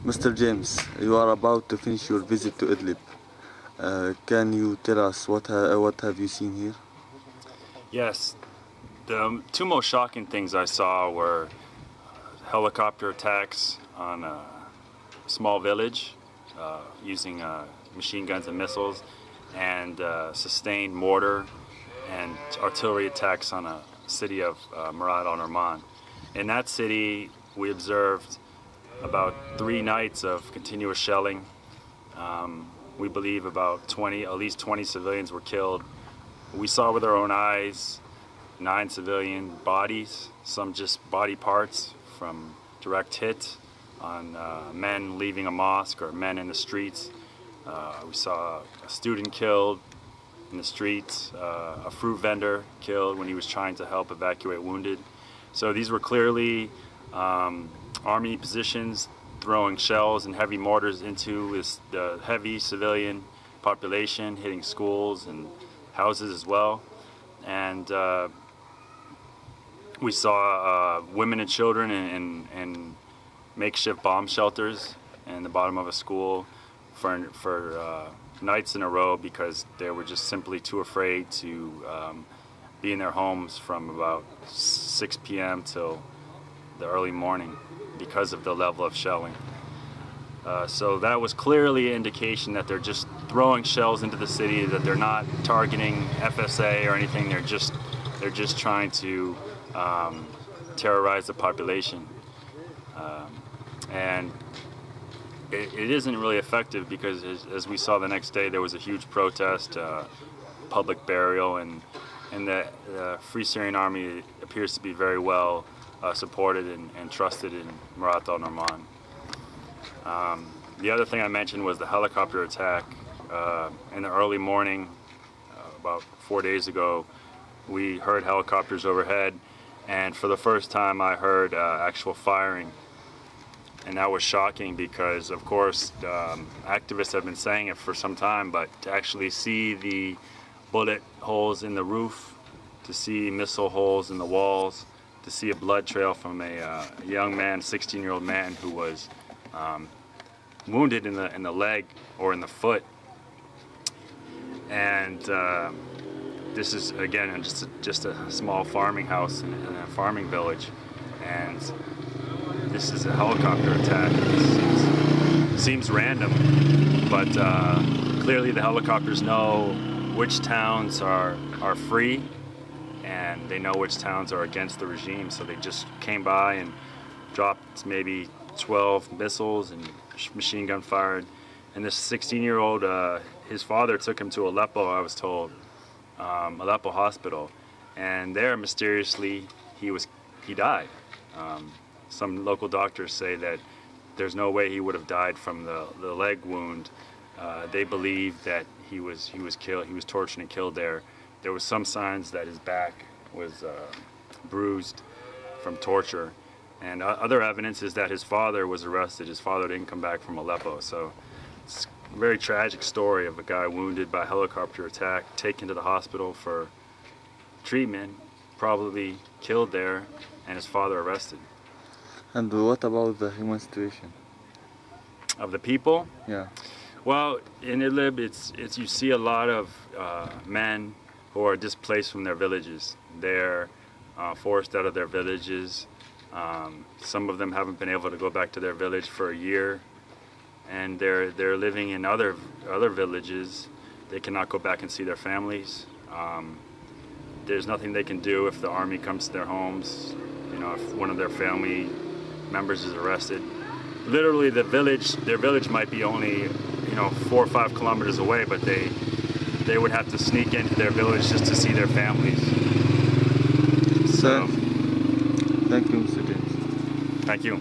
Mr. James, you are about to finish your visit to Idlib. Can you tell us what have you seen here? Yes, the two most shocking things I saw were helicopter attacks on a small village using machine guns and missiles, and sustained mortar and artillery attacks on a city of Murad al-Numan. In that city, we observed about 3 nights of continuous shelling. We believe at least 20 civilians were killed. We saw with our own eyes 9 civilian bodies, some just body parts from direct hit on men leaving a mosque or men in the streets. We saw a student killed in the streets, a fruit vendor killed when he was trying to help evacuate wounded. So these were clearly army positions throwing shells and heavy mortars into the heavy civilian population, hitting schools and houses as well. And we saw women and children in makeshift bomb shelters in the bottom of a school for nights in a row, because they were just simply too afraid to be in their homes from about 6 p.m. till the early morning because of the level of shelling. So that was clearly an indication that they're just throwing shells into the city, that they're not targeting FSA or anything. They're just trying to terrorize the population. And it isn't really effective, because as we saw the next day, there was a huge protest, public burial, and the Free Syrian Army appears to be very well supported and trusted in Murad al-Numan. The other thing I mentioned was the helicopter attack. In the early morning, about 4 days ago, we heard helicopters overhead, and for the first time I heard actual firing. And that was shocking because, of course, activists have been saying it for some time, but to actually see the bullet holes in the roof, to see missile holes in the walls, to see a blood trail from a young man, 16-year-old man, who was wounded in the leg or in the foot. And this is, again, just a small farming house in a farming village. And this is a helicopter attack. It seems random, but clearly the helicopters know which towns are free, and they know which towns are against the regime. So they just came by and dropped maybe 12 missiles and machine gun fired. And this 16-year-old, his father took him to Aleppo, I was told, Aleppo hospital, and there mysteriously he died. Some local doctors say that there's no way he would have died from the leg wound. They believe that he was killed. He was tortured and killed there. There was some signs that his back was bruised from torture, and other evidence is that his father was arrested. His father didn't come back from Aleppo. So it's a very tragic story of a guy wounded by a helicopter attack, taken to the hospital for treatment, probably killed there, and his father arrested. And what about the human situation of the people? Yeah. Well, in Idlib, it's you see a lot of men who are displaced from their villages. They're forced out of their villages. Some of them haven't been able to go back to their village for a year, and they're living in other villages. They cannot go back and see their families. There's nothing they can do if the army comes to their homes. You know, if one of their family members is arrested. Literally, their village might be only 4 or 5 kilometers away, but they would have to sneak into their village just to see their families. So, thank you, Mr. James. Thank you.